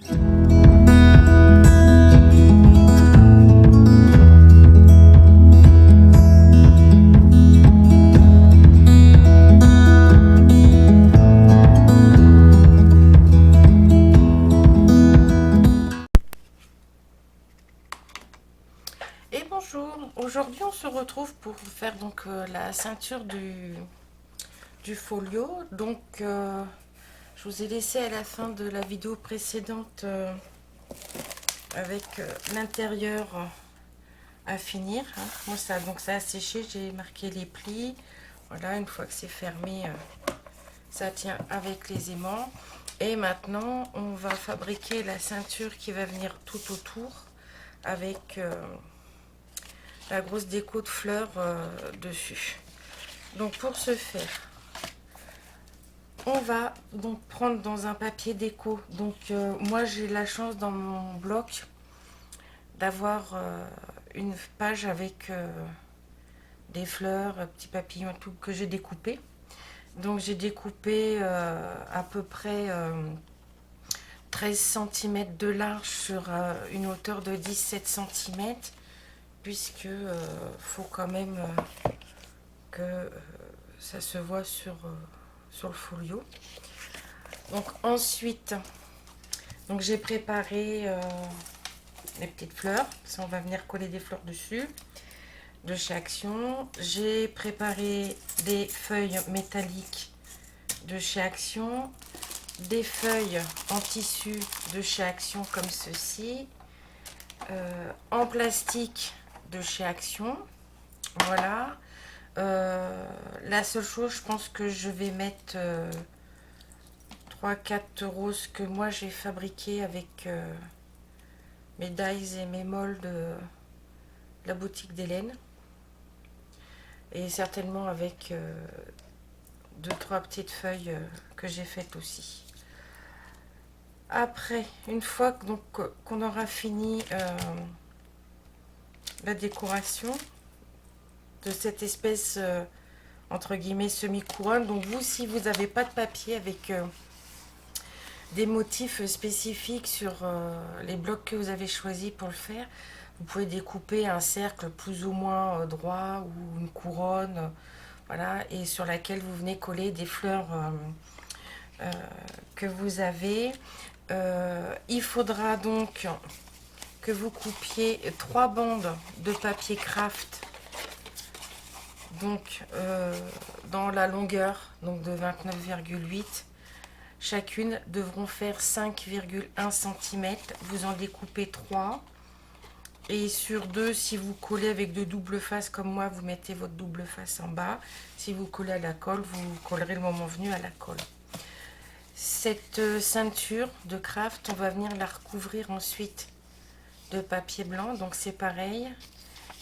Et bonjour, aujourd'hui on se retrouve pour faire donc la ceinture du folio. Donc je vous ai laissé à la fin de la vidéo précédente avec l'intérieur à finir. Hein. Moi ça a séché, j'ai marqué les plis. Voilà, une fois que c'est fermé, ça tient avec les aimants. Et maintenant on va fabriquer la ceinture qui va venir tout autour avec la grosse déco de fleurs dessus. Donc pour ce faire, on va donc prendre dans un papier déco. Donc moi j'ai la chance dans mon bloc d'avoir une page avec des fleurs, petits papillons, tout que j'ai découpé. Donc j'ai découpé à peu près 13 cm de large sur une hauteur de 17 cm, puisque faut quand même que ça se voit sur le folio. Donc ensuite, donc j'ai préparé les petites fleurs, ça on va venir coller des fleurs dessus de chez Action. J'ai préparé des feuilles métalliques de chez Action, des feuilles en tissu de chez Action comme ceci, en plastique de chez Action. Voilà. La seule chose, je pense que je vais mettre 3-4 roses que moi j'ai fabriquées avec mes dies et mes moldes de la boutique d'Hélène, et certainement avec 2-3 petites feuilles que j'ai faites aussi. Après, une fois qu'on aura fini la décoration de cette espèce entre guillemets semi-couronne, donc vous, si vous n'avez pas de papier avec des motifs spécifiques sur les blocs que vous avez choisis pour le faire, vous pouvez découper un cercle plus ou moins droit ou une couronne, voilà, et sur laquelle vous venez coller des fleurs que vous avez. Il faudra donc que vous coupiez 3 bandes de papier craft, donc dans la longueur donc de 29,8. Chacune devront faire 5,1 cm. Vous en découpez 3. Et sur 2, si vous collez avec de double face comme moi, vous mettez votre double face en bas. Si vous collez à la colle, vous collerez le moment venu à la colle. Cette ceinture de craft, on va venir la recouvrir ensuite de papier blanc. Donc c'est pareil.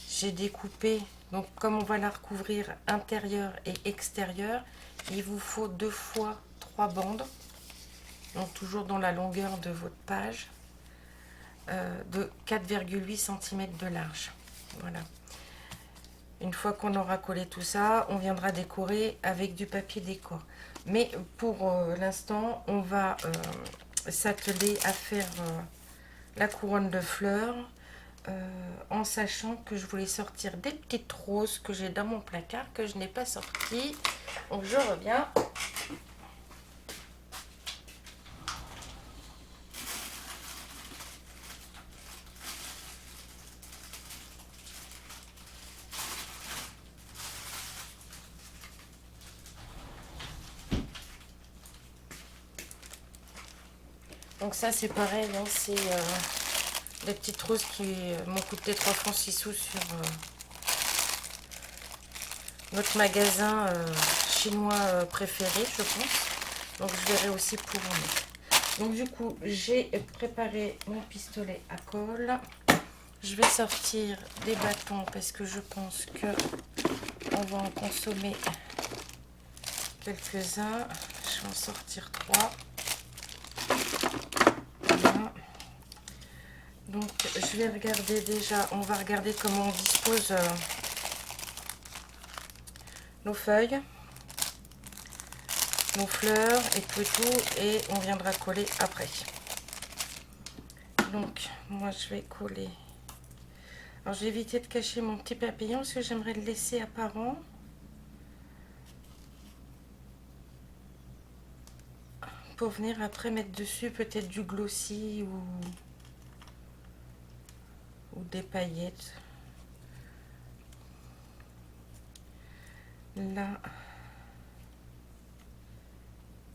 J'ai découpé, donc comme on va la recouvrir intérieur et extérieur, il vous faut 2 fois 3 bandes. Donc toujours dans la longueur de votre page, de 4,8 cm de large. Voilà. Une fois qu'on aura collé tout ça, on viendra décorer avec du papier décor. Mais pour l'instant, on va s'atteler à faire la couronne de fleurs, en sachant que je voulais sortir des petites roses que j'ai dans mon placard, que je n'ai pas sorties. Donc je reviens. Donc ça c'est pareil, hein, c'est des petites roses qui m'ont coûté 3 francs 6 sous sur notre magasin chinois préféré, je pense. Donc je verrai aussi pour en mettre. Donc du coup j'ai préparé mon pistolet à colle. Je vais sortir des bâtons parce que je pense que on va en consommer quelques-uns. Je vais en sortir 3. Voilà. Donc je vais regarder déjà, on va regarder comment on dispose nos feuilles, nos fleurs et tout, et on viendra coller après. Donc, moi, je vais coller. Alors, j'ai évité de cacher mon petit papillon parce que j'aimerais le laisser apparent. Pour venir après mettre dessus peut-être du glossy ou des paillettes. Là,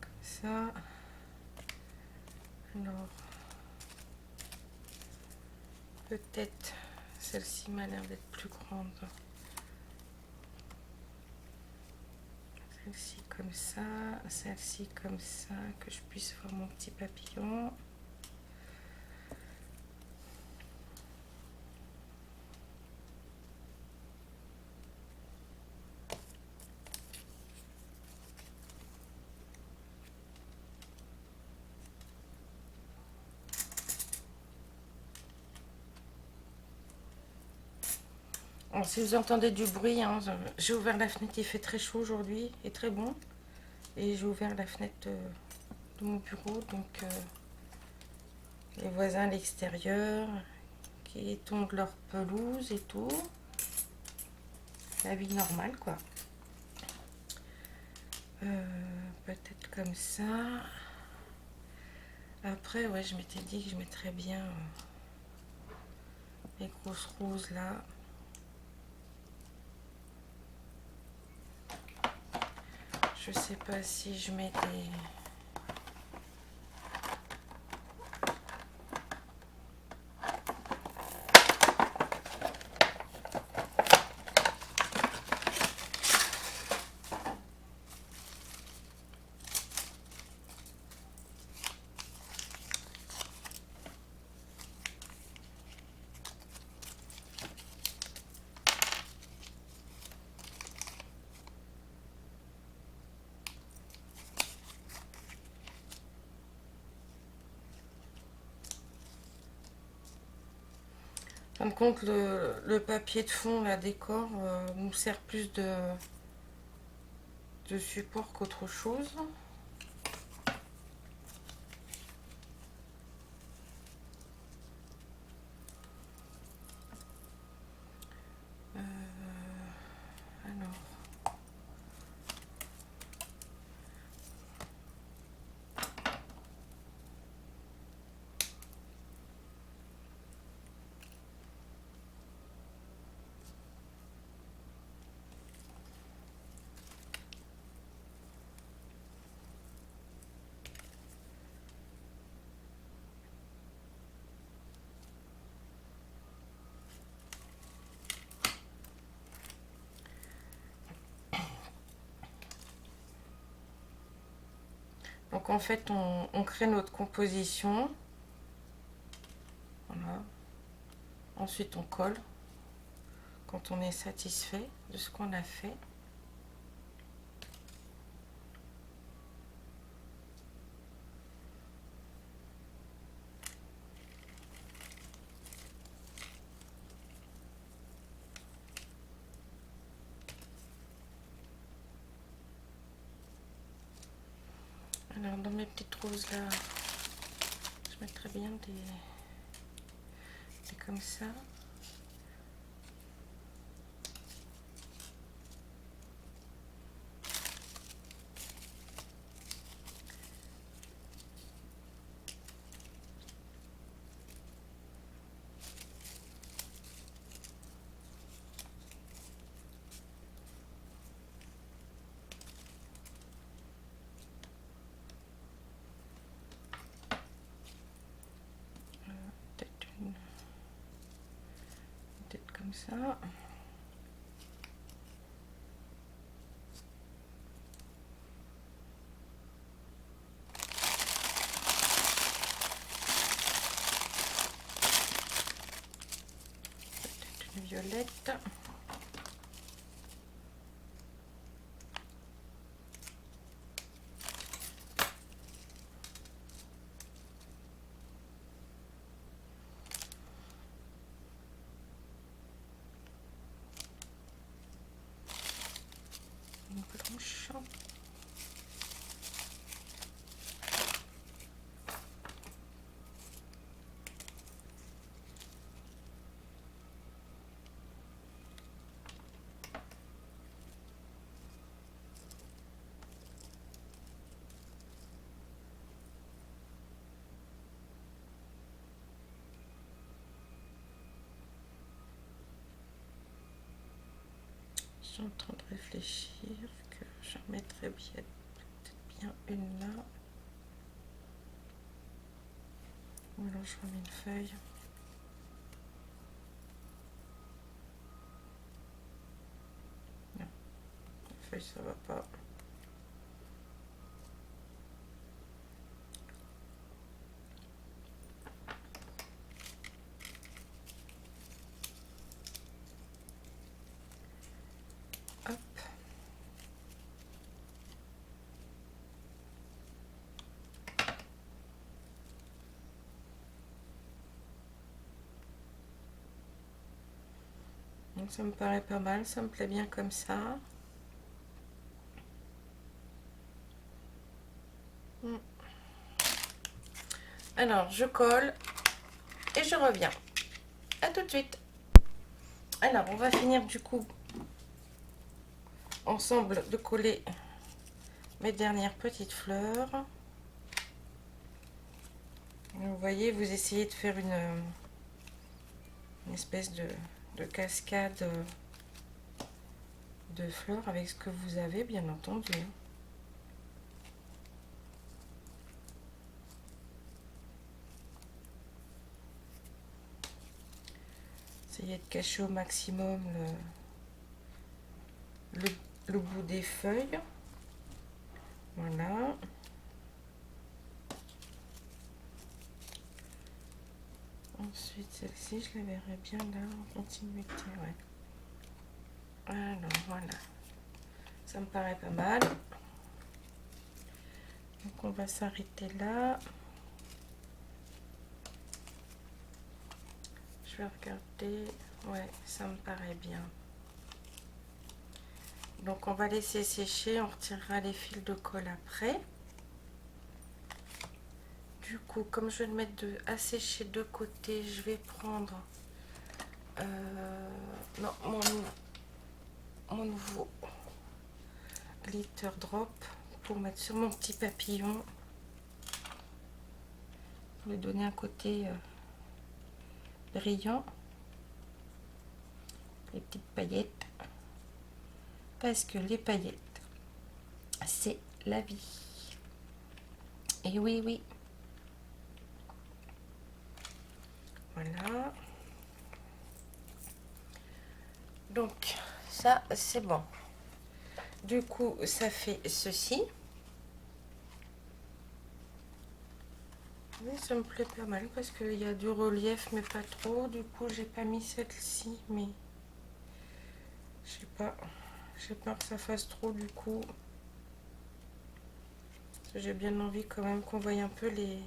comme ça. Alors, peut-être celle-ci m'a l'air d'être plus grande. Celle-ci comme ça, celle-ci comme ça, que je puisse voir mon petit papillon. Alors, si vous entendez du bruit, hein, j'ai ouvert la fenêtre, il fait très chaud aujourd'hui et très bon. Et j'ai ouvert la fenêtre de mon bureau, donc les voisins à l'extérieur qui tondent leur pelouse et tout. La vie normale, quoi. Peut-être comme ça. Après, ouais, je m'étais dit que je mettrais bien les grosses roses là. Je sais pas si je mets des... En fin de compte, le papier de fond, la décor, nous sert plus de support qu'autre chose. Alors, donc en fait, on crée notre composition. Voilà. Ensuite, on colle quand on est satisfait de ce qu'on a fait. Alors, dans mes petites roses là, je mettrais bien des comme ça. Peut-être comme ça. Peut-être une violette. Une blanche. suis en train de réfléchir que j'en mettrais bien, peut-être bien une là. Ou alors je remets une feuille. Non, la feuille ça va pas. Hop. Donc ça me paraît pas mal, ça me plaît bien comme ça. Alors je colle et je reviens. À tout de suite. Alors on va finir du coup ensemble de coller mes dernières petites fleurs. Vous voyez, vous essayez de faire une espèce de cascade de fleurs avec ce que vous avez, bien entendu. Essayez de cacher au maximum le bout des feuilles. Voilà. Ensuite, celle-ci, je la verrai bien là, en continuité, ouais. Alors, voilà. Ça me paraît pas mal. Donc, on va s'arrêter là. Je vais regarder. Ouais, ça me paraît bien. Donc, on va laisser sécher. On retirera les fils de colle après. Du coup, comme je vais le mettre à sécher de côté, je vais prendre non, mon nouveau glitter drop pour mettre sur mon petit papillon, pour lui donner un côté brillant, les petites paillettes, parce que les paillettes c'est la vie. Et oui, oui. Voilà. Donc ça c'est bon. Du coup ça fait ceci. Oui, ça me plaît pas mal parce qu'il y a du relief mais pas trop. Du coup j'ai pas mis celle-ci, mais je sais pas, j'ai peur que ça fasse trop du coup. J'ai bien envie quand même qu'on voie un peu les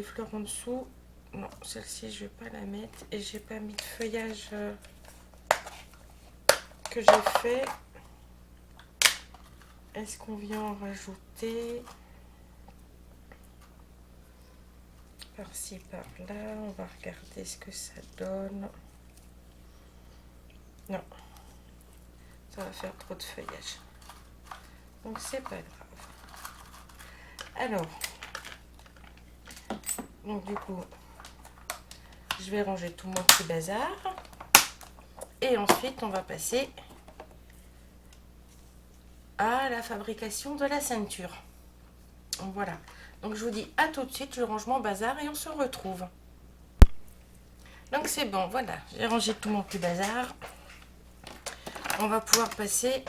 fleurs en dessous. Non, celle-ci je vais pas la mettre et j'ai pas mis de feuillage que j'ai fait. Est-ce qu'on vient en rajouter par-ci par-là? On va regarder ce que ça donne. Non, ça va faire trop de feuillage, donc c'est pas grave. Alors donc du coup je vais ranger tout mon petit bazar et ensuite on va passer à la fabrication de la ceinture. Voilà, donc je vous dis à tout de suite, je range mon bazar et on se retrouve. Donc c'est bon, voilà, j'ai rangé tout mon petit bazar. On va pouvoir passer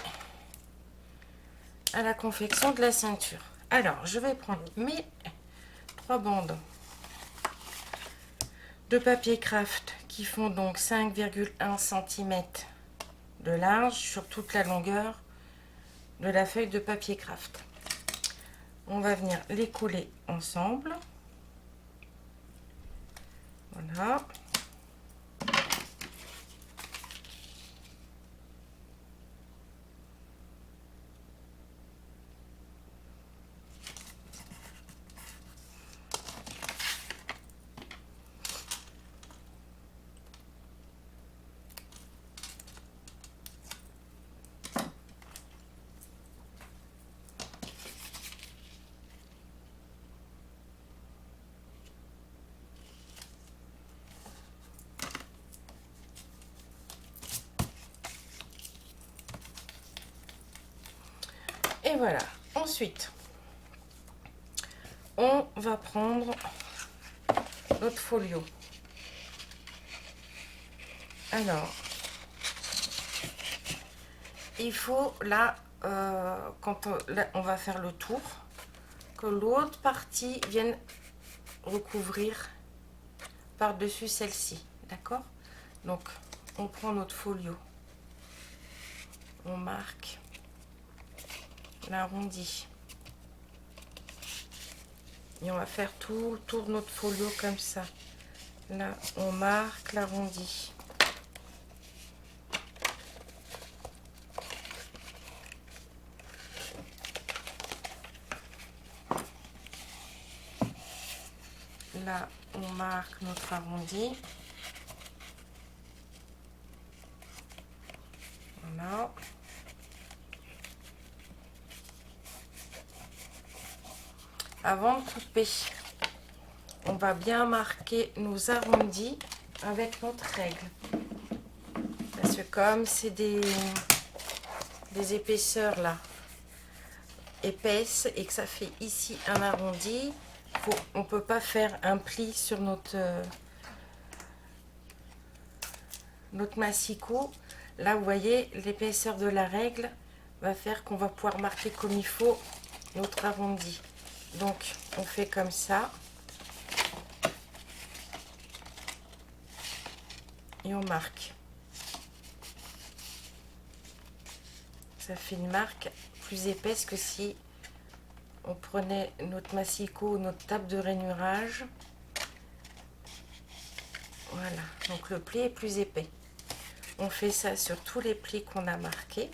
à la confection de la ceinture. Alors je vais prendre mes 3 bandes de papier craft qui font donc 5,1 cm de large sur toute la longueur de la feuille de papier craft. On va venir les coller ensemble. Voilà. voilà. Ensuite, on va prendre notre folio. Alors, il faut là, quand là, on va faire le tour, que l'autre partie vienne recouvrir par-dessus celle-ci, d'accord? Donc, on prend notre folio, on marque l'arrondi et on va faire tout le tour de notre folio comme ça. Là, on marque l'arrondi. Là, on marque notre arrondi. Voilà. Avant de couper, on va bien marquer nos arrondis avec notre règle. Parce que comme c'est des épaisseurs là, épaisses, et que ça fait ici un arrondi, on ne peut pas faire un pli sur notre massicot. Là, vous voyez, l'épaisseur de la règle va faire qu'on va pouvoir marquer comme il faut notre arrondi. Donc, on fait comme ça. Et on marque. Ça fait une marque plus épaisse que si on prenait notre massicot ou notre table de rainurage. Voilà, donc le pli est plus épais. On fait ça sur tous les plis qu'on a marqués.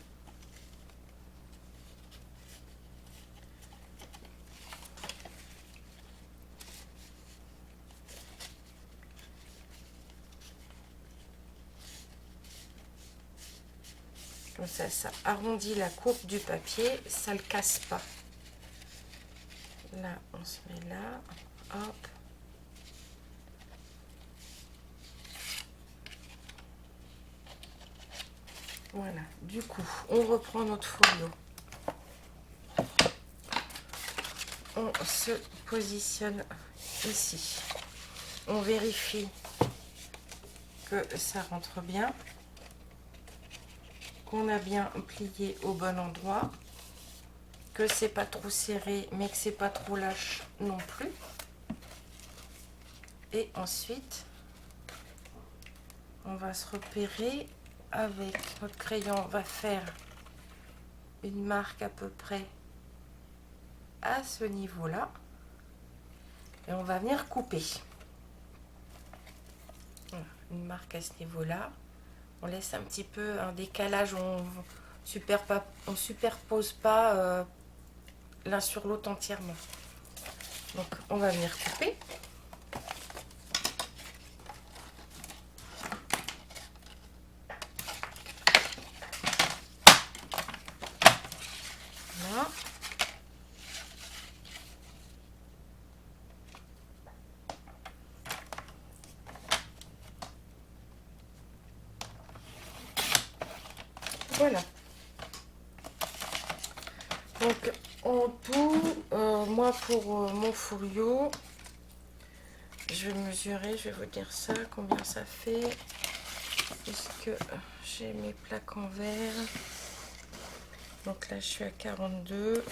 Comme ça arrondit la courbe du papier, ça ne le casse pas. Là, on se met là, hop. Voilà, du coup, on reprend notre folio. On se positionne ici. On vérifie que ça rentre bien, qu'on a bien plié au bon endroit, que c'est pas trop serré mais que c'est pas trop lâche non plus. Et ensuite, on va se repérer avec notre crayon. On va faire une marque à peu près à ce niveau là et on va venir couper. Voilà, une marque à ce niveau là. On laisse un petit peu un décalage, on superpose pas l'un sur l'autre entièrement. Donc on va venir couper. Voilà. Voilà. Donc en tout, moi pour mon folio, je vais mesurer, je vais vous dire ça, combien ça fait, puisque j'ai mes plaques en verre. Donc là je suis à 42.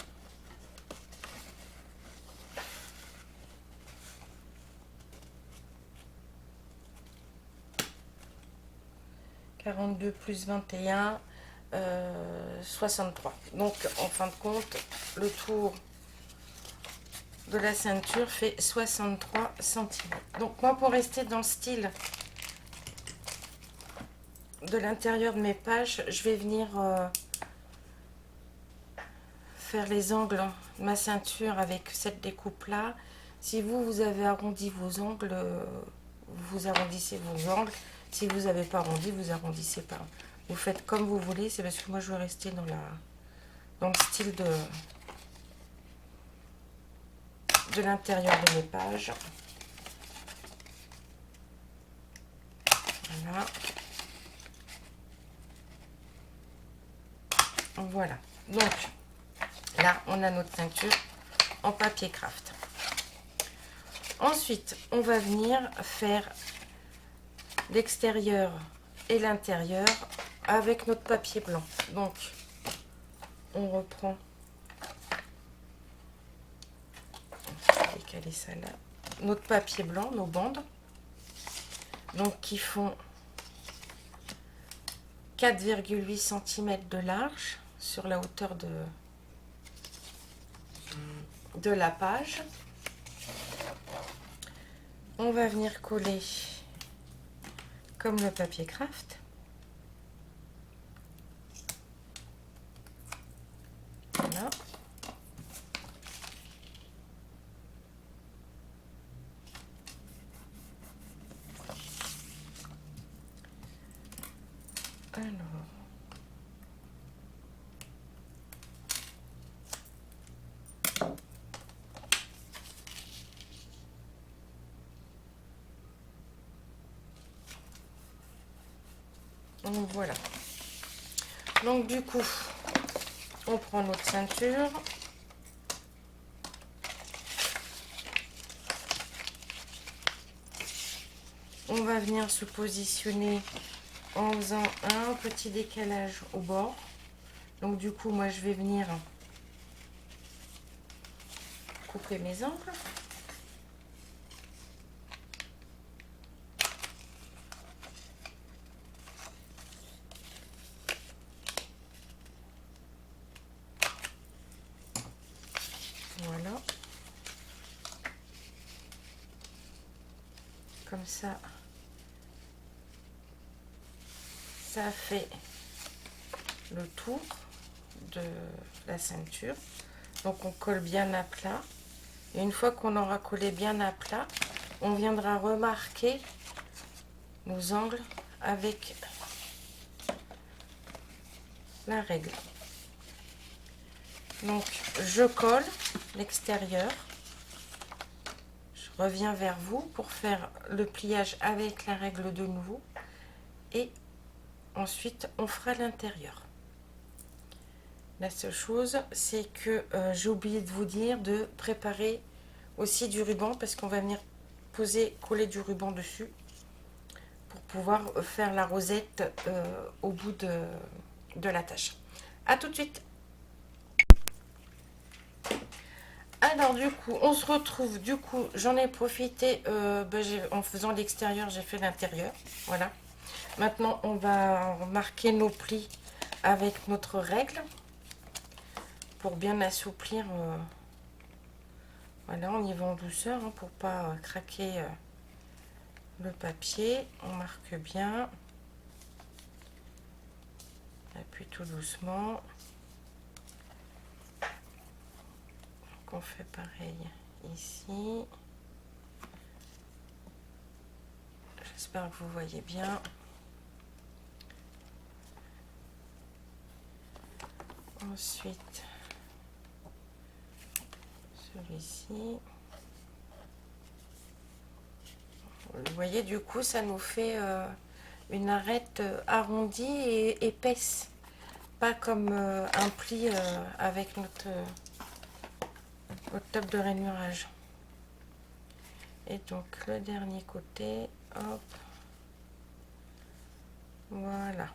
Plus 21, 63. Donc en fin de compte, le tour de la ceinture fait 63 cm. Donc moi, pour rester dans le style de l'intérieur de mes pages, je vais venir faire les angles de ma ceinture avec cette découpe là. Si vous avez arrondi vos angles, vous arrondissez vos angles. Si vous n'avez pas arrondi, vous arrondissez pas. Vous faites comme vous voulez. C'est parce que moi je veux rester dans le style de l'intérieur de mes pages. Voilà. Voilà. Donc Là, on a notre ceinture en papier craft. Ensuite, on va venir faire l'extérieur et l'intérieur avec notre papier blanc. Donc, on reprend, on va décaler ça là, notre papier blanc, nos bandes, donc qui font 4,8 cm de large sur la hauteur de la page. On va venir coller comme le papier craft. Voilà. Alors, donc voilà. Donc du coup, on prend notre ceinture. On va venir se positionner en faisant un petit décalage au bord. Donc du coup, moi je vais venir couper mes angles. Voilà. Comme ça, ça fait le tour de la ceinture. Donc on colle bien à plat. Et une fois qu'on aura collé bien à plat, on viendra remarquer nos angles avec la règle. Donc je colle l'extérieur. Je reviens vers vous pour faire le pliage avec la règle de nouveau. Et ensuite on fera l'intérieur. La seule chose, c'est que j'ai oublié de vous dire de préparer aussi du ruban, parce qu'on va venir coller du ruban dessus pour pouvoir faire la rosette au bout de la tâche. À tout de suite. Alors du coup, on se retrouve, du coup, j'en ai profité, en faisant l'extérieur, j'ai fait l'intérieur, voilà. Maintenant, on va marquer nos plis avec notre règle pour bien assouplir. Voilà, on y va en douceur hein, pour pas craquer le papier. On marque bien. Et puis tout doucement. Donc on fait pareil ici. J'espère que vous voyez bien. Ensuite, celui-ci. Vous voyez, du coup, ça nous fait une arête arrondie et épaisse. Pas comme un pli avec notre top de rainurage. Et donc, le dernier côté, hop. Voilà.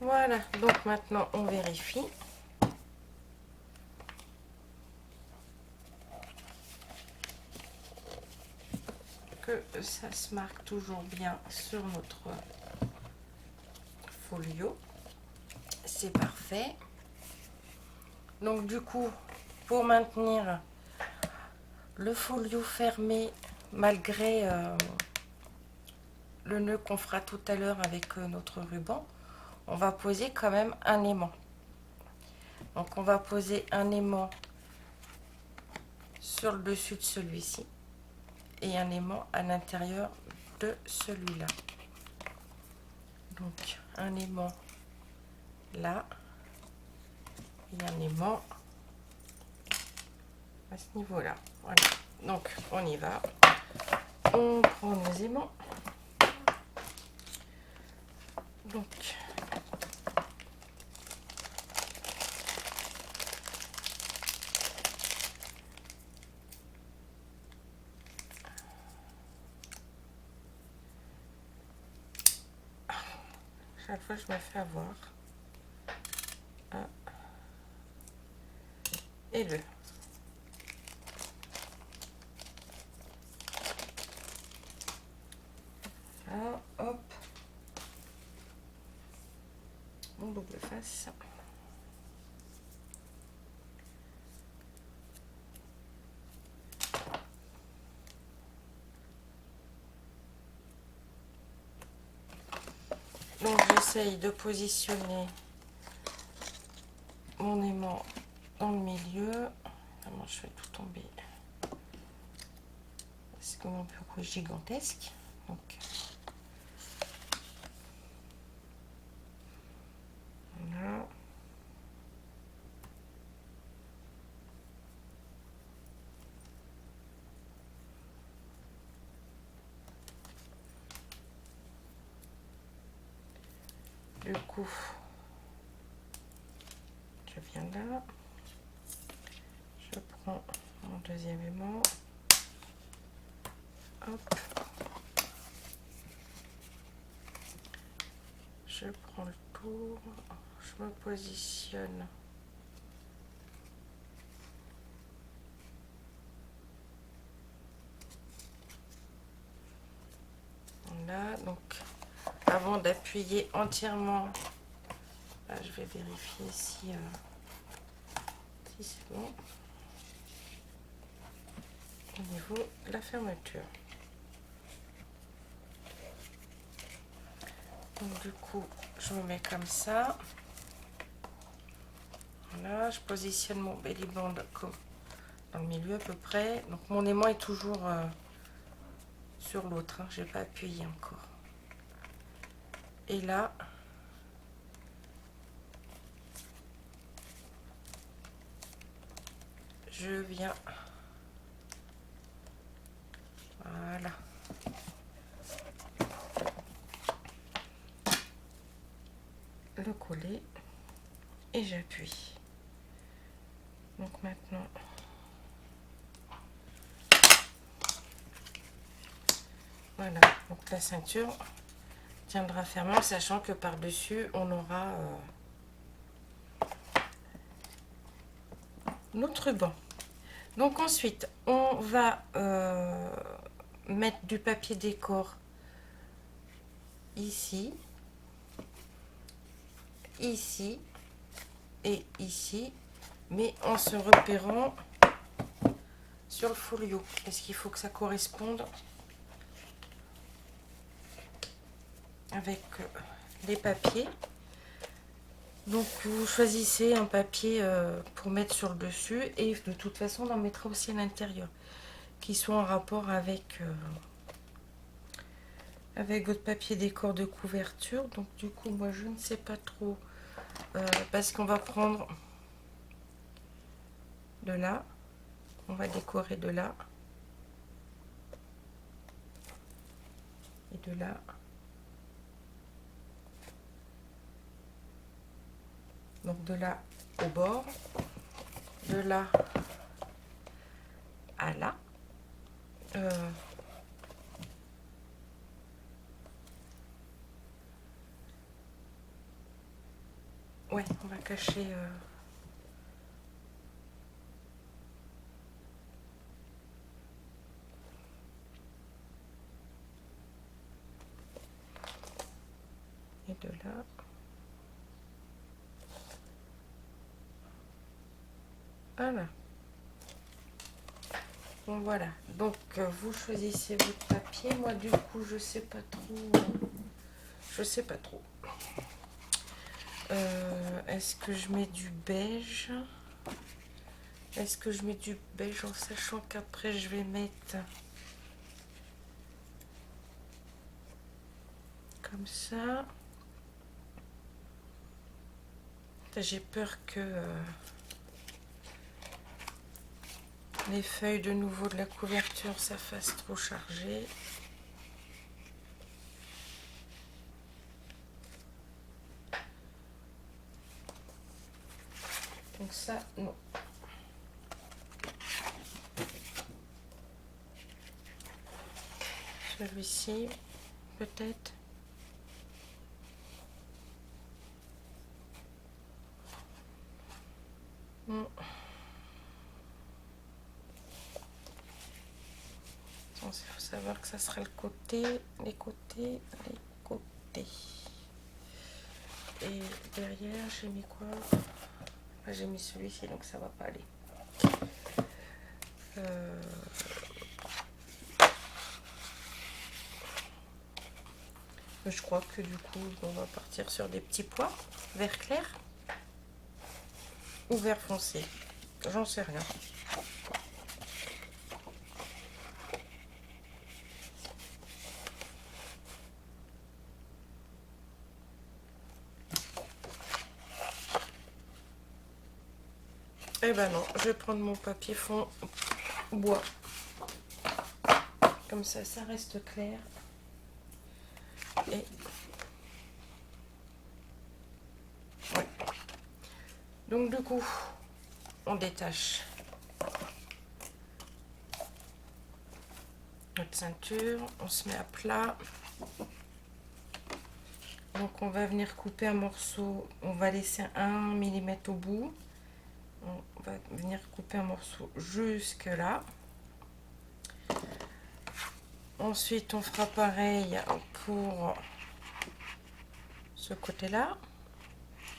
Voilà, donc maintenant on vérifie. Que ça se marque toujours bien sur notre folio. C'est parfait. Donc du coup, pour maintenir le folio fermé, malgré le nœud qu'on fera tout à l'heure avec notre ruban, on va poser quand même un aimant. Donc on va poser un aimant sur le dessus de celui-ci et un aimant à l'intérieur de celui-là. Donc un aimant là et un aimant à ce niveau-là. Voilà. Donc on y va. on prend nos aimants. Donc, chaque fois je me fais avoir. Un et deux. Là, hop. Mon double face. Donc j'essaye de positionner mon aimant dans le milieu. Vraiment, je fais tout tomber. C'est comme un peu gigantesque. Donc voilà. Du coup, je viens là. Je prends mon deuxième aimant. Hop. Je prends le tour. Je me positionne. Là, donc, avant d'appuyer entièrement, là, je vais vérifier si c'est bon au niveau de la fermeture. Donc du coup, je me mets comme ça. Voilà, je positionne mon belly band comme dans le milieu à peu près. Donc mon aimant est toujours sur l'autre, hein, je n'ai pas appuyé encore. Et là, je viens, voilà, le coller et j'appuie. Donc maintenant, voilà, donc la ceinture tiendra fermement, sachant que par-dessus, on aura notre banc. Donc ensuite, on va mettre du papier décor ici, ici et ici, mais en se repérant sur le folio, parce qu'il faut que ça corresponde avec les papiers. Donc vous choisissez un papier pour mettre sur le dessus, et de toute façon on en mettra aussi à l'intérieur, qui soit en rapport avec votre papier décor de couverture. Donc du coup moi je ne sais pas trop, parce qu'on va prendre de là, on va décorer de là et de là. Donc de là au bord, de là à là. Ouais, on va cacher et de là. Voilà. Bon voilà. Donc vous choisissez votre papier. Moi du coup je sais pas trop. Je sais pas trop. Est-ce que je mets du beige? Est-ce que je mets du beige en sachant qu'après je vais mettre comme ça? J'ai peur que les feuilles de nouveau de la couverture ça fasse trop chargé. Donc ça, non. Celui-ci, peut-être. Non. Il faut savoir que ça sera le côté, les côtés, les côtés. Et derrière, j'ai mis quoi? Là, j'ai mis celui-ci, donc ça va pas aller. Je crois que du coup, on va partir sur des petits pois, vert clair ou vert foncé. J'en sais rien. Eh ben non, je vais prendre mon papier fond bois. Comme ça reste clair. Et ouais. Donc du coup, on détache notre ceinture, on se met à plat. Donc on va venir couper un morceau, on va laisser 1 mm au bout. On va venir couper un morceau jusque là. Ensuite on fera pareil pour ce côté là.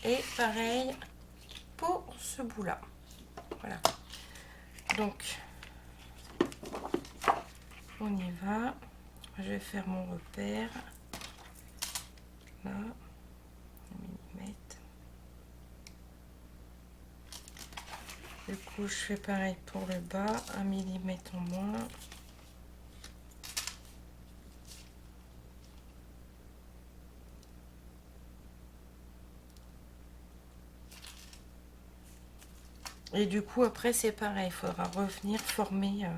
Et pareil pour ce bout là. Voilà. Donc on y va. Je vais faire mon repère. Là. 1 mm. Du coup, je fais pareil pour le bas, 1 mm en moins. Et du coup, après, c'est pareil, il faudra revenir former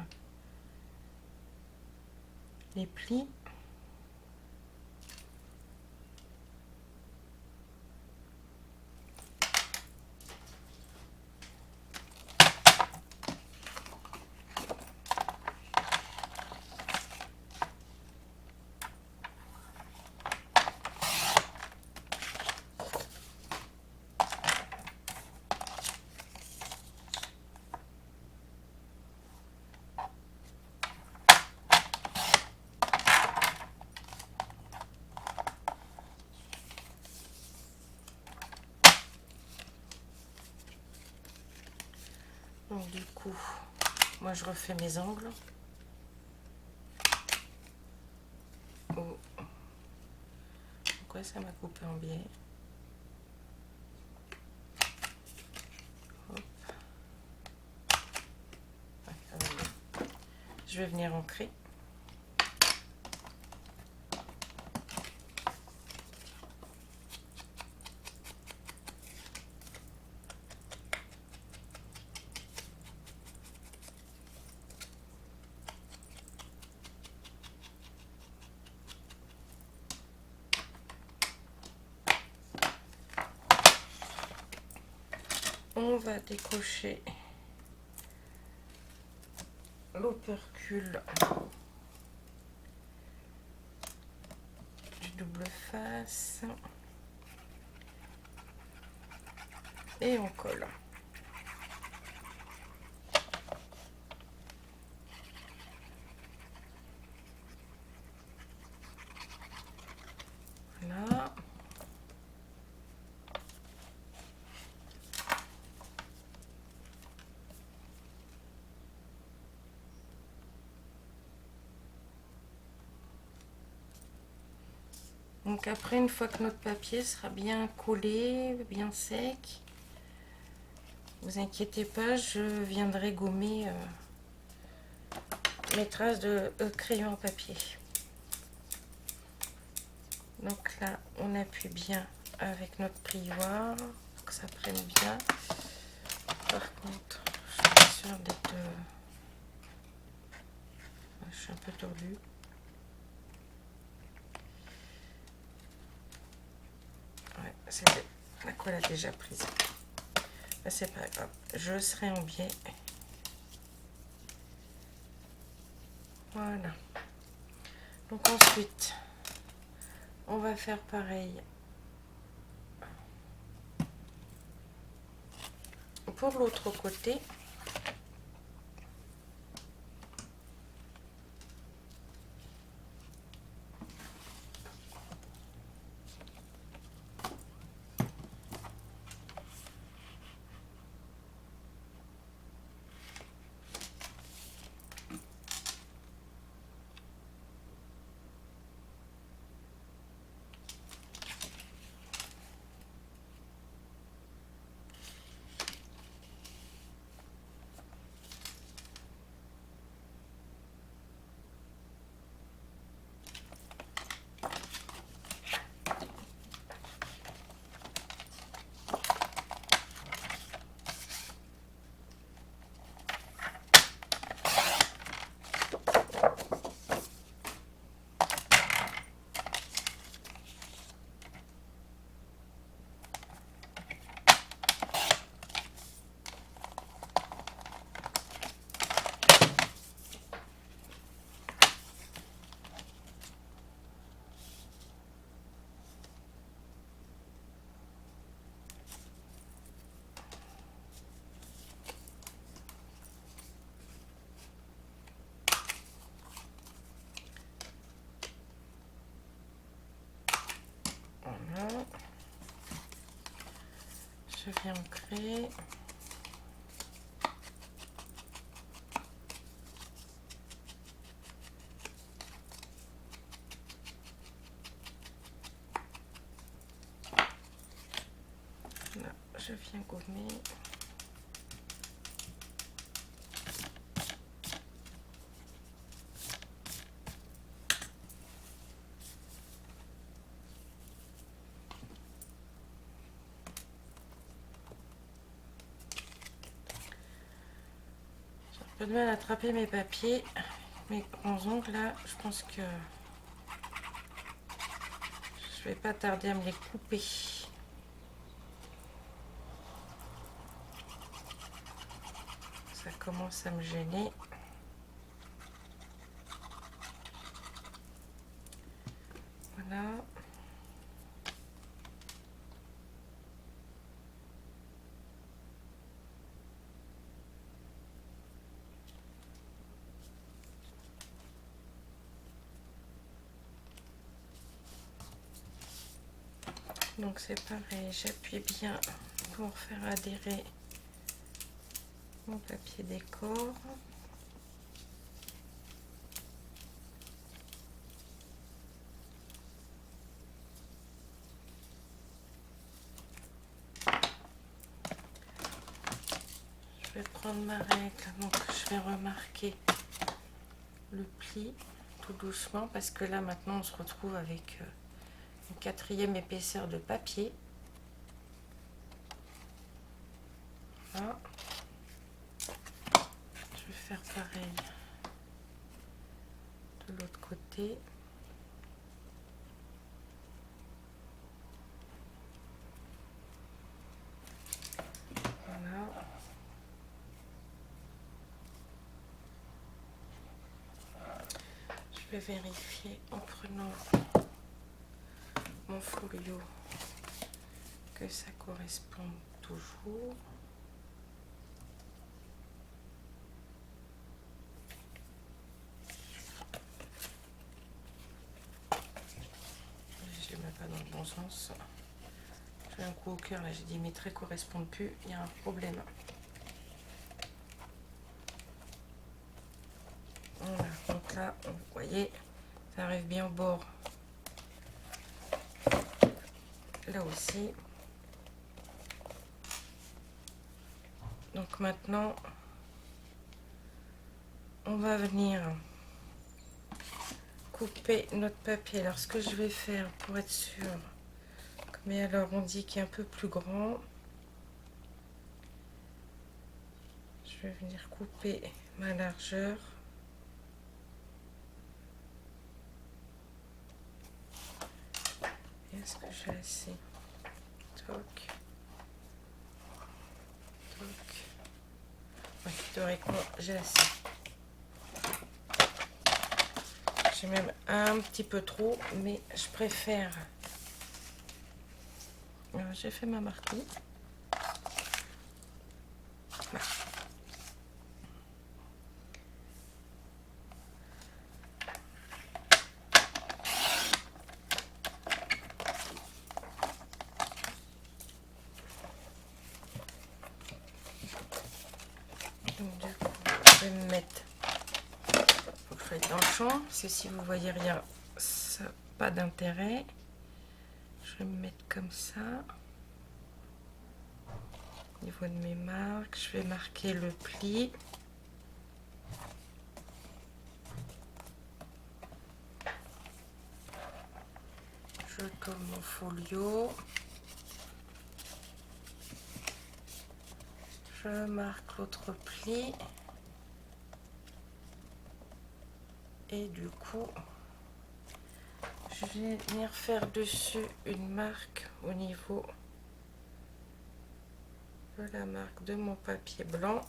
les plis. Donc du coup, moi je refais mes angles. Oh. Pourquoi ça m'a coupé en biais? Hop. Ouais, ça va bien. Je vais venir ancrer. On va décocher l'opercule du double face et on colle. Voilà. Donc après, une fois que notre papier sera bien collé, bien sec, vous inquiétez pas, je viendrai gommer mes traces de crayon à papier. Donc là, on appuie bien avec notre plioir pour que ça prenne bien. Par contre, je suis sûre d'être je suis un peu tordue. Ouais, la colle a déjà prise. C'est pas grave, je serai en biais. Voilà. Donc ensuite, on va faire pareil pour l'autre côté. Voilà. Je viens ancrer. Là, je viens gommer. J'ai un peu de mal à attraper mes papiers, mes grands ongles là. Je pense que je vais pas tarder à me les couper. Ça commence à me gêner. Voilà. Donc c'est pareil, j'appuie bien pour faire adhérer mon papier décor. Je vais prendre ma règle, donc je vais remarquer le pli tout doucement parce que là maintenant on se retrouve avec une 4e épaisseur de papier. Voilà. Je vais faire pareil de l'autre côté. Voilà. Je vais vérifier en prenant mon folio que ça correspond toujours. Je ne les mets pas dans le bon sens. Je fais un coup au cœur là, j'ai dit mes traits correspondent plus, il y a un problème. Voilà, donc là, vous voyez, ça arrive bien au bord. Là aussi. Donc maintenant, on va venir couper notre papier. Alors ce que je vais faire pour être sûr, mais alors on dit qu'il est un peu plus grand, je vais venir couper ma largeur. Est-ce que j'ai assez? Toc. Toc. Ouais, théoriquement, j'ai assez. J'ai même un petit peu trop, mais je préfère. J'ai fait ma marquise. Voilà. Donc, du coup, je vais me mettre. Faut que je fasse dans le champ, parce que si vous voyez rien, ça n'a pas d'intérêt. Je vais me mettre comme ça. Au niveau de mes marques, je vais marquer le pli. Je tourne mon folio. Je marque l'autre pli. Et du coup, je vais venir faire dessus une marque au niveau de la marque de mon papier blanc.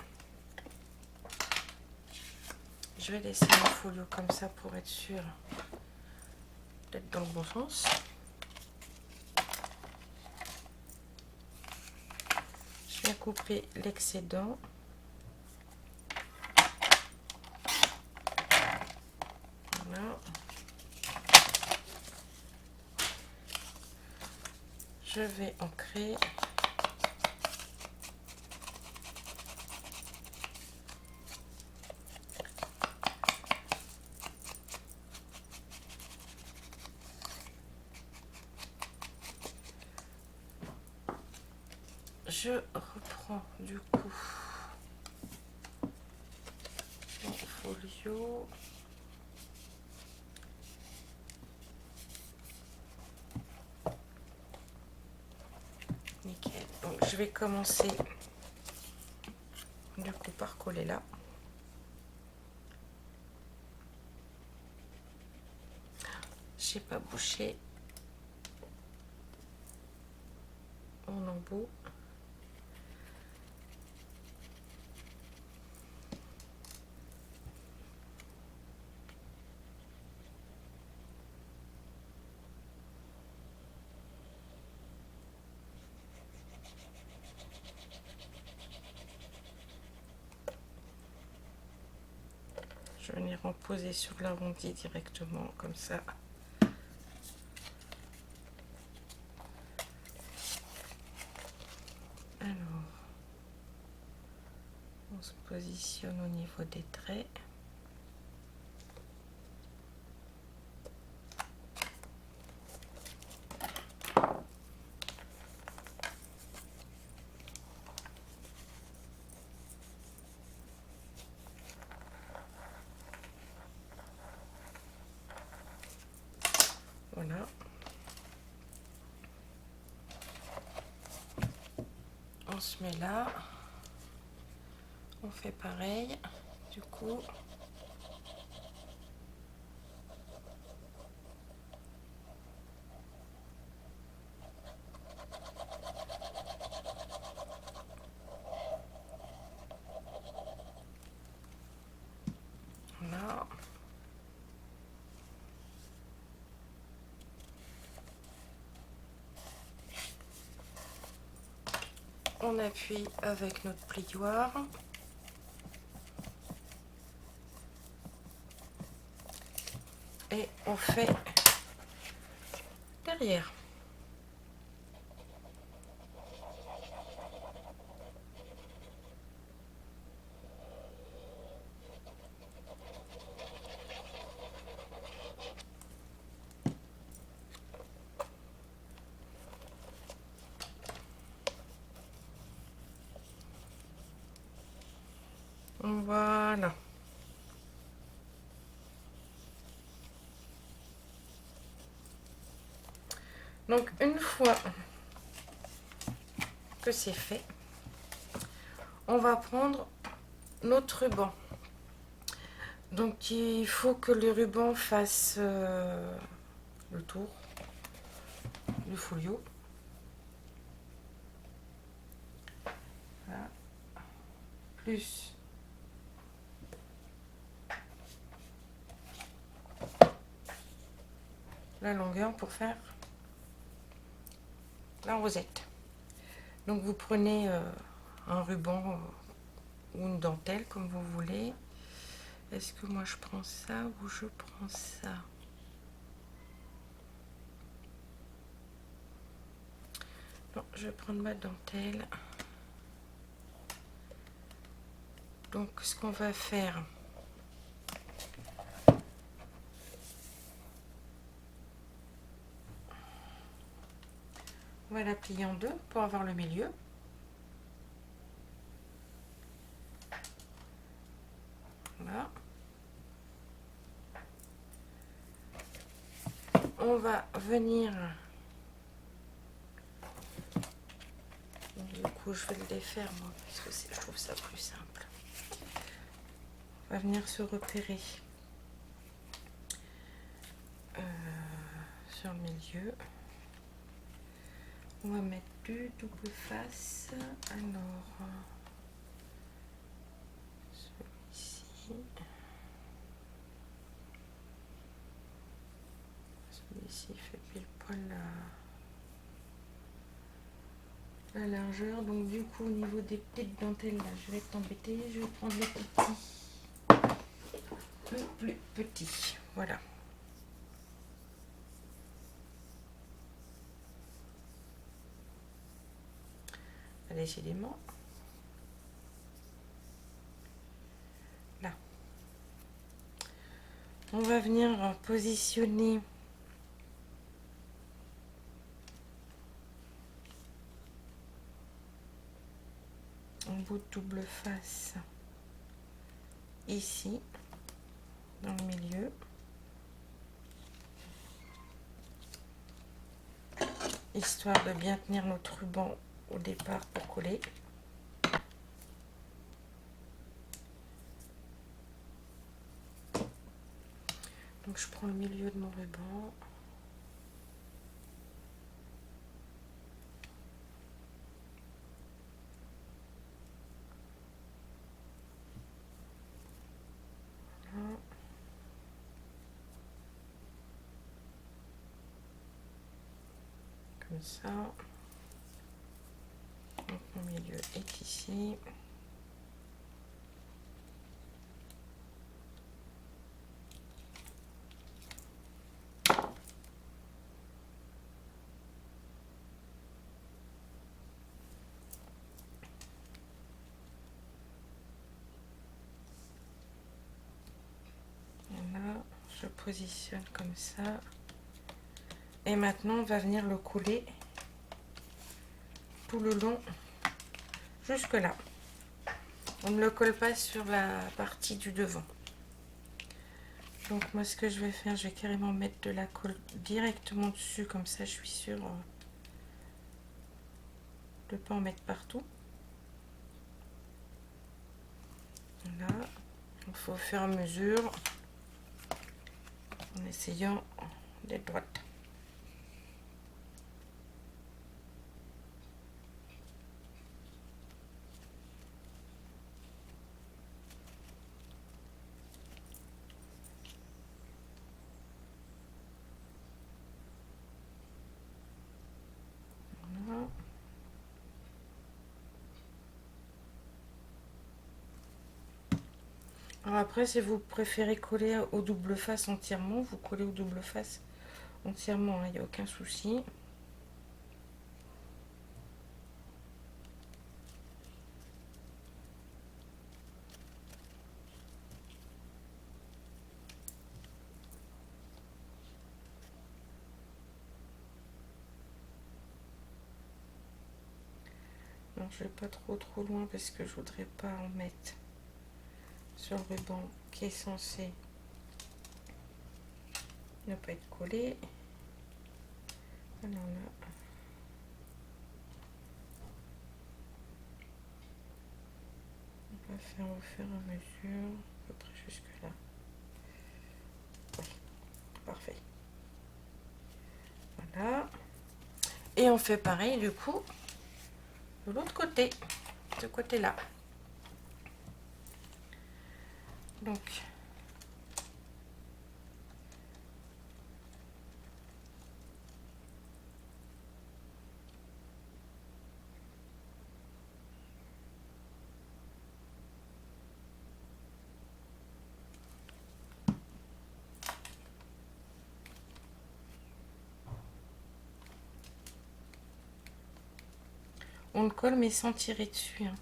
Je vais laisser mon folio comme ça pour être sûr d'être dans le bon sens. Je vais couper l'excédent. Voilà. Je vais ancrer. Je reprends du coup mon folio. Nickel. Donc je vais commencer du coup par coller là. J'ai pas bouché mon embout. Je vais venir en poser sur l'arrondi directement comme ça. Alors, on se positionne au niveau des traits. Voilà. On se met là. On fait pareil. Du coup, là. On appuie avec notre plioir. Et on fait derrière. Voilà. Donc une fois que c'est fait, on va prendre notre ruban. Donc il faut que le ruban fasse le tour le folio. Voilà. Plus la longueur pour faire la rosette. Donc vous prenez un ruban ou une dentelle comme vous voulez. Est-ce que moi je prends ça ou je prends ça? Bon, je vais prendre ma dentelle. Donc ce qu'on va faire, on va la plier en deux pour avoir le milieu. Voilà. On va venir, du coup je vais le défaire moi parce que je trouve ça plus simple. On va venir se repérer sur le milieu. On va mettre du double face. Alors, celui-ci. Celui-ci fait pile poil la largeur. Donc du coup, au niveau des petites dentelles, là, je vais t'embêter. Je vais prendre le petit. Le plus petit. Voilà. Décidément. Là. On va venir positionner un bout de double face ici, dans le milieu. Histoire de bien tenir notre ruban au départ pour coller. Donc je prends le milieu de mon ruban. Voilà. Comme ça. Donc mon milieu est ici. Voilà, je positionne comme ça. Et maintenant, on va venir le coller tout le long jusque là. On ne le colle pas sur la partie du devant. Donc moi, ce que je vais faire, je vais carrément mettre de la colle directement dessus, comme ça je suis sûre de ne pas en mettre partout. Voilà, il faut au fur et à mesure, en essayant d'être droite. Voilà. Alors après, si vous préférez coller au double face entièrement, vous collez au double face entièrement, il n'y a aucun souci. Non, je vais pas trop loin parce que je voudrais pas en mettre sur le ruban qui est censé ne pas être collé. Alors là, on va faire au fur et à mesure, à peu près jusque là. Oui, parfait. Voilà. Et on fait pareil du coup de l'autre côté, ce côté-là. Donc, on le colle mais sans tirer dessus, hein.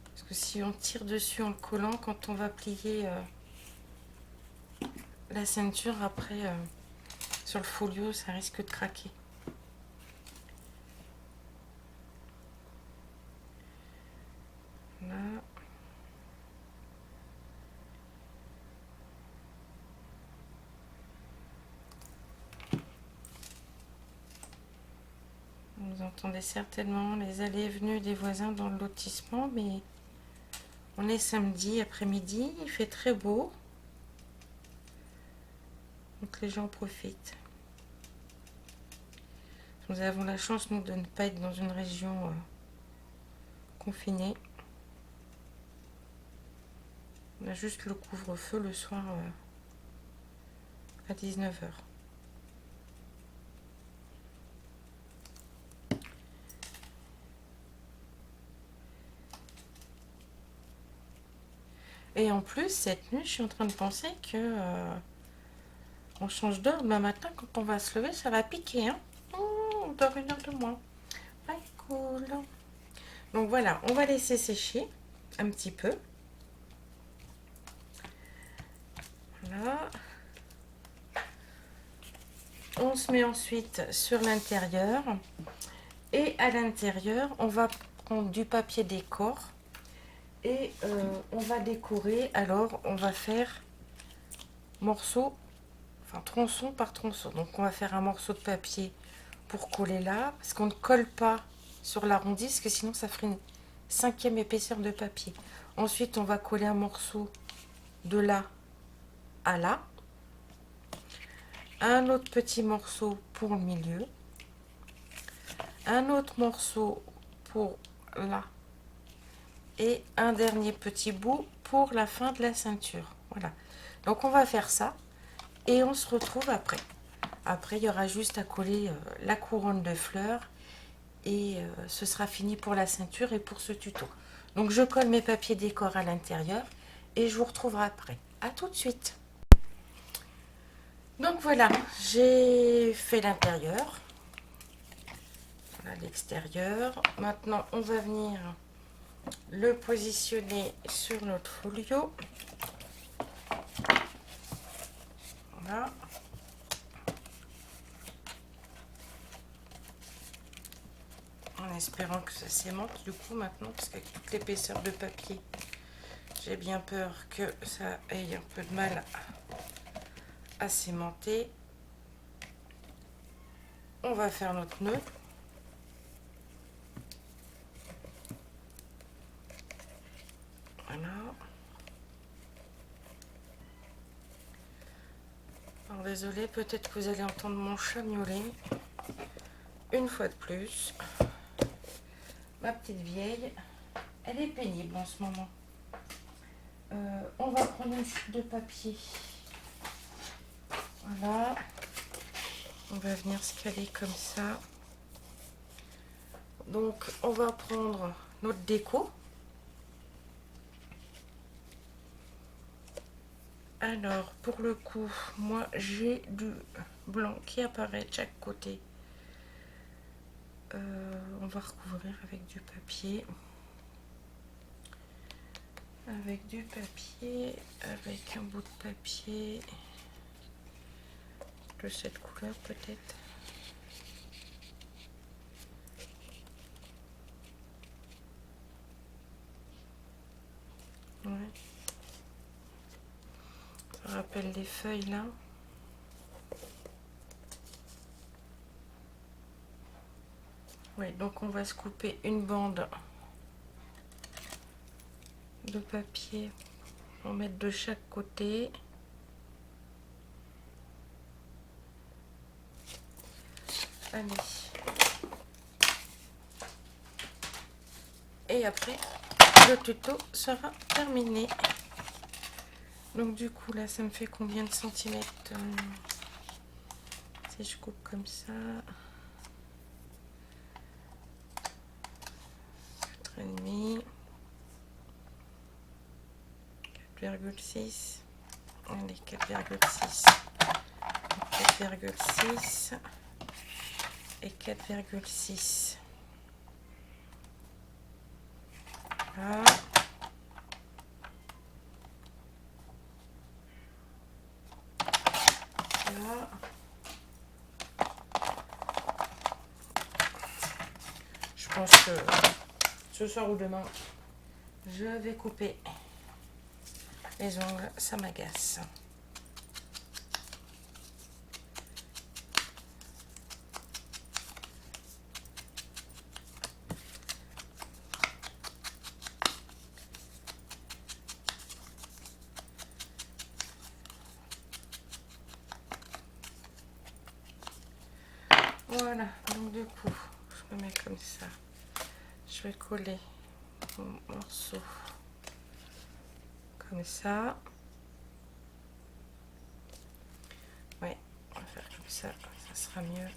Parce que si on tire dessus en le collant, quand on va plier la ceinture après sur le folio, ça risque de craquer. Là. Vous entendez certainement les allées et venues des voisins dans le lotissement, mais on est samedi après-midi, il fait très beau. Donc les gens profitent. Nous avons la chance, nous, de ne pas être dans une région confinée. On a juste le couvre-feu le soir à 19 h. Et en plus, cette nuit, je suis en train de penser que on change d'heure demain matin. Quand on va se lever, ça va piquer, hein. On dort 1 heure de moins. Pas cool. Donc voilà, on va laisser sécher un petit peu. Voilà. On se met ensuite sur l'intérieur. Et à l'intérieur, on va prendre du papier décor. Et on va décorer. Alors, on va faire morceau, enfin tronçon par tronçon. Donc, on va faire un morceau de papier pour coller là. Parce qu'on ne colle pas sur l'arrondi, parce que sinon, ça ferait une 5e épaisseur de papier. Ensuite, on va coller un morceau de là à là. Un autre petit morceau pour le milieu. Un autre morceau pour là. Et un dernier petit bout pour la fin de la ceinture. Voilà. Donc, on va faire ça. Et on se retrouve après. Après, il y aura juste à coller la couronne de fleurs. Et ce sera fini pour la ceinture et pour ce tuto. Donc, je colle mes papiers décor à l'intérieur. Et je vous retrouverai après. À tout de suite. Donc, voilà. J'ai fait l'intérieur. Voilà l'extérieur. Maintenant, on va venir le positionner sur notre folio. Voilà. En espérant que ça s'aimante du coup maintenant, parce qu'avec toute l'épaisseur de papier, j'ai bien peur que ça ait un peu de mal à s'aimanter. On va faire notre nœud. Voilà. Alors désolé, peut-être que vous allez entendre mon chat miauler. Une fois de plus. Ma petite vieille, elle est pénible en ce moment. On va prendre une chute de papier. Voilà. On va venir se caler comme ça. Donc, on va prendre notre déco. Alors, pour le coup, moi, j'ai du blanc qui apparaît de chaque côté. On va recouvrir avec du papier. Avec du papier, avec un bout de papier de cette couleur peut-être. Ouais. Ça rappelle les feuilles là. Oui, donc on va se couper une bande de papier pour mettre de chaque côté. Allez. Et après, le tuto sera terminé. Donc du coup, là, ça me fait combien de centimètres si je coupe comme ça? 4,5. 4,6. Allez, 4,6. 4,6 et 4,6. Là. Là. Je pense que ce soir ou demain, je vais couper les ongles, ça m'agace. Voilà, donc du coup, je me mets comme ça. Je vais coller mon morceau comme ça. Ouais, on va faire comme ça sera mieux.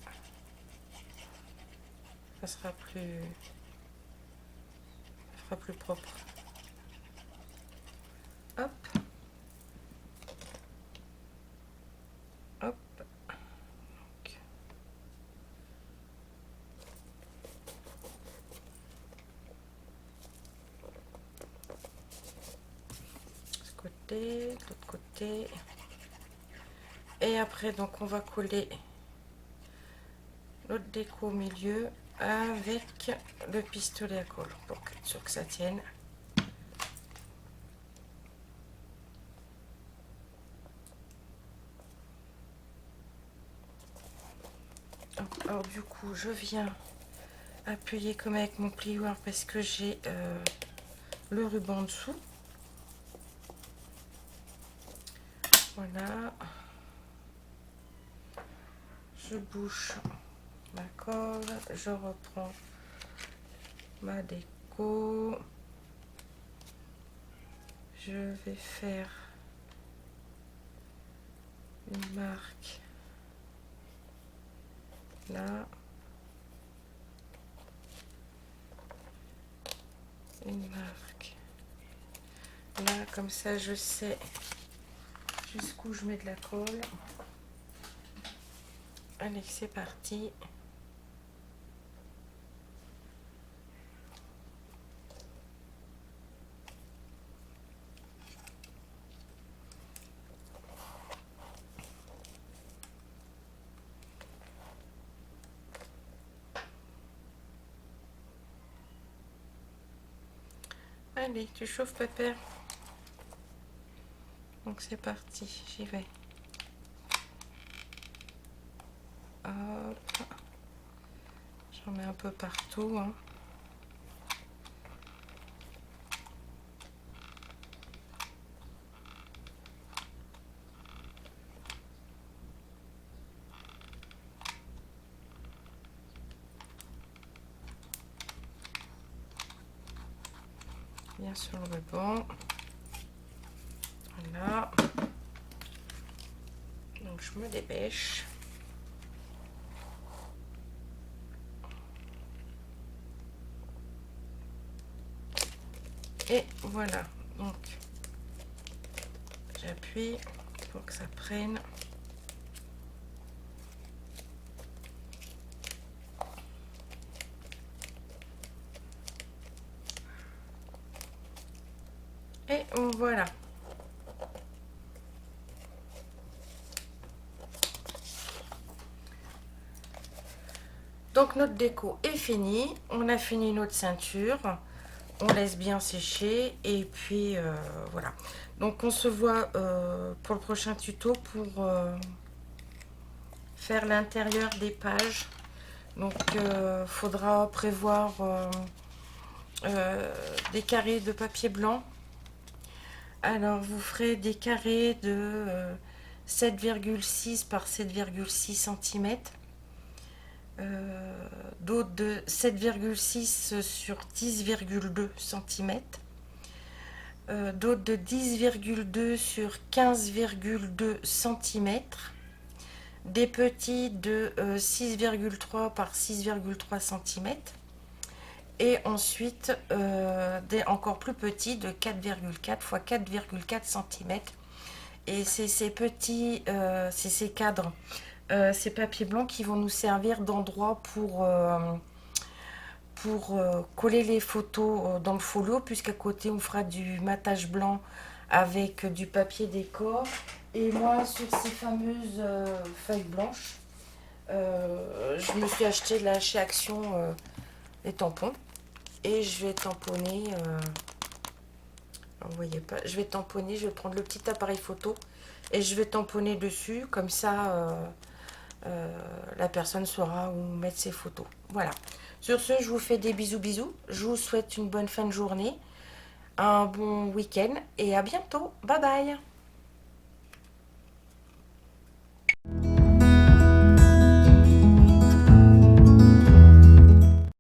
Ça sera plus propre. Hop. Hop. Donc. Ce côté, de l'autre côté. Et après, donc, on va coller l'autre déco au milieu avec le pistolet à colle pour être sûr que ça tienne. Alors du coup, je viens appuyer comme avec mon plioir parce que j'ai le ruban en dessous. Voilà. Je bouche ma colle, je reprends ma déco. Je vais faire une marque là, une marque là, comme ça je sais jusqu'où je mets de la colle. Allez, c'est parti. Allez, tu chauffes, pépère. Donc c'est parti, j'y vais. Hop. J'en mets un peu partout, hein. Bien sur le ruban. Voilà. Donc je me dépêche. Et voilà. Donc j'appuie pour que ça prenne. Et voilà. Donc notre déco est finie. On a fini notre ceinture. On laisse bien sécher. Et puis voilà. Donc on se voit pour le prochain tuto pour faire l'intérieur des pages. Donc faudra prévoir des carrés de papier blanc. Alors vous ferez des carrés de 7,6 par 7,6 cm. d'autres de 7,6 sur 10,2 cm, d'autres de 10,2 sur 15,2 cm, des petits de 6,3 par 6,3 cm, et ensuite des encore plus petits de 4,4 x 4,4 cm. Et c'est ces petits, c'est ces cadres, ces papiers blancs qui vont nous servir d'endroit pour coller les photos dans le folio, puisqu'à côté on fera du matage blanc avec du papier décor. Et moi, sur ces fameuses feuilles blanches, je me suis acheté là chez Action les tampons, et je vais tamponner. Vous voyez pas, je vais tamponner, je vais prendre le petit appareil photo et je vais tamponner dessus, comme ça la personne saura où mettre ses photos. Voilà. Sur ce, je vous fais des bisous. Je vous souhaite une bonne fin de journée, un bon week-end et à bientôt. Bye bye.